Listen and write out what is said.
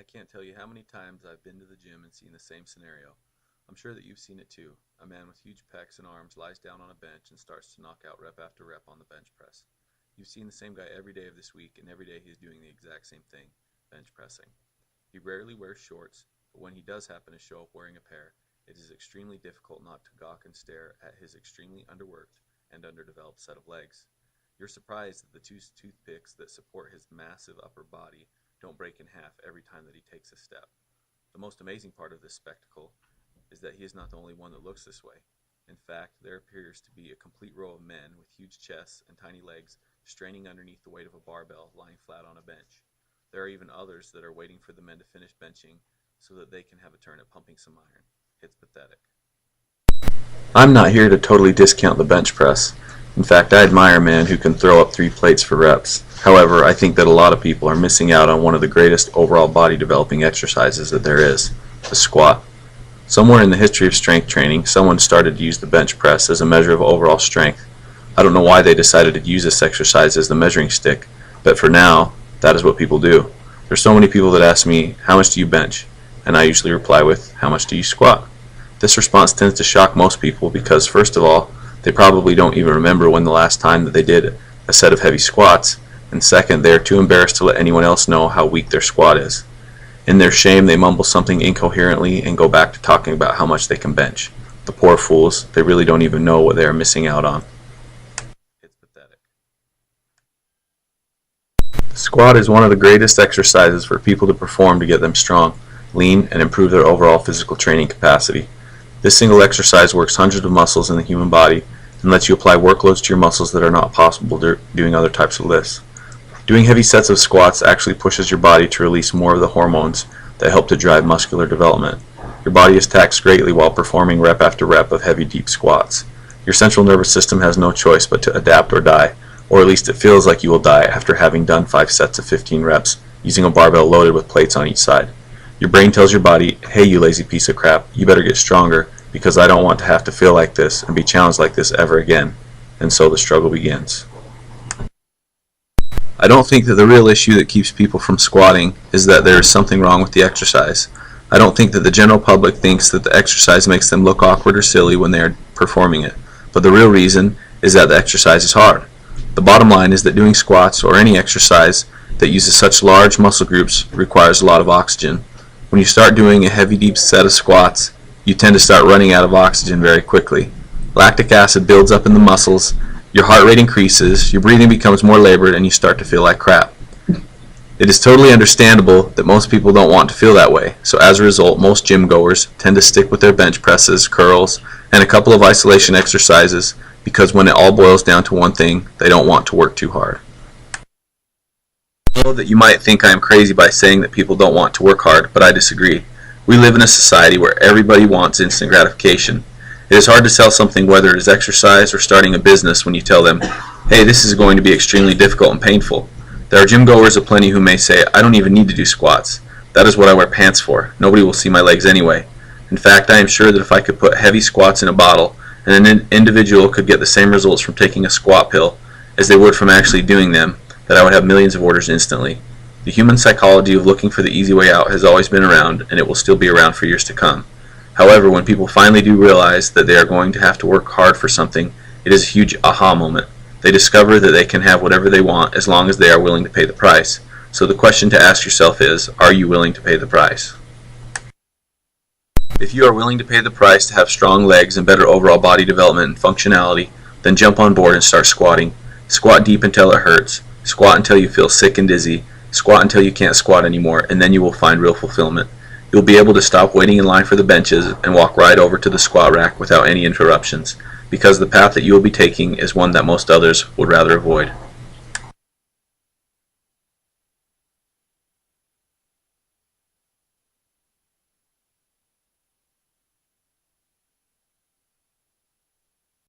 can't tell you how many times I've been to the gym and seen the same scenario. I'm sure that you've seen it too. A man with huge pecs and arms lies down on a bench and starts to knock out rep after rep on the bench press. You've seen the same guy every day of this week, and every day he's doing the exact same thing, bench pressing. He rarely wears shorts, but when he does happen to show up wearing a pair, it is extremely difficult not to gawk and stare at his extremely underworked and underdeveloped set of legs. You're surprised that the two toothpicks that support his massive upper body don't break in half every time that he takes a step. The most amazing part of this spectacle is that he is not the only one that looks this way. In fact, there appears to be a complete row of men with huge chests and tiny legs straining underneath the weight of a barbell lying flat on a bench. There are even others that are waiting for the men to finish benching so that they can have a turn at pumping some iron. It's pathetic. I'm not here to totally discount the bench press. In fact, I admire a man who can throw up 3 plates for reps. However, I think that a lot of people are missing out on one of the greatest overall body developing exercises that there is, the squat. Somewhere in the history of strength training, someone started to use the bench press as a measure of overall strength. I don't know why they decided to use this exercise as the measuring stick, but for now, that is what people do. There's so many people that ask me, how much do you bench? And I usually reply with, how much do you squat? This response tends to shock most people because, first of all, they probably don't even remember when the last time that they did a set of heavy squats, and second, they are too embarrassed to let anyone else know how weak their squat is. In their shame, they mumble something incoherently and go back to talking about how much they can bench. The poor fools, they really don't even know what they are missing out on. It's pathetic. The squat is one of the greatest exercises for people to perform to get them strong, lean, and improve their overall physical training capacity. This single exercise works hundreds of muscles in the human body and lets you apply workloads to your muscles that are not possible doing other types of lifts. Doing heavy sets of squats actually pushes your body to release more of the hormones that help to drive muscular development. Your body is taxed greatly while performing rep after rep of heavy deep squats. Your central nervous system has no choice but to adapt or die, or at least it feels like you will die after having done 5 sets of 15 reps using a barbell loaded with plates on each side. Your brain tells your body, hey you lazy piece of crap, you better get stronger because I don't want to have to feel like this and be challenged like this ever again. And so the struggle begins. I don't think that the real issue that keeps people from squatting is that there is something wrong with the exercise. I don't think that the general public thinks that the exercise makes them look awkward or silly when they are performing it. But the real reason is that the exercise is hard. The bottom line is that doing squats or any exercise that uses such large muscle groups requires a lot of oxygen. When you start doing a heavy deep set of squats, you tend to start running out of oxygen very quickly. Lactic acid builds up in the muscles, your heart rate increases, your breathing becomes more labored, and you start to feel like crap. It is totally understandable that most people don't want to feel that way, so as a result, most gym goers tend to stick with their bench presses, curls, and a couple of isolation exercises because when it all boils down to one thing, they don't want to work too hard. I know that you might think I am crazy by saying that people don't want to work hard, but I disagree. We live in a society where everybody wants instant gratification. It is hard to sell something, whether it is exercise or starting a business, when you tell them, hey, this is going to be extremely difficult and painful. There are gym goers aplenty who may say, I don't even need to do squats. That is what I wear pants for. Nobody will see my legs anyway. In fact, I am sure that if I could put heavy squats in a bottle, and an individual could get the same results from taking a squat pill as they would from actually doing them, that I would have millions of orders instantly. The human psychology of looking for the easy way out has always been around, and it will still be around for years to come. However, when people finally do realize that they are going to have to work hard for something, it is a huge aha moment. They discover that they can have whatever they want as long as they are willing to pay the price. So the question to ask yourself is, are you willing to pay the price? If you are willing to pay the price to have strong legs and better overall body development and functionality, then jump on board and start squatting. Squat deep until it hurts. Squat until you feel sick and dizzy. Squat until you can't squat anymore, and then you will find real fulfillment. You'll be able to stop waiting in line for the benches and walk right over to the squat rack without any interruptions, because the path that you will be taking is one that most others would rather avoid.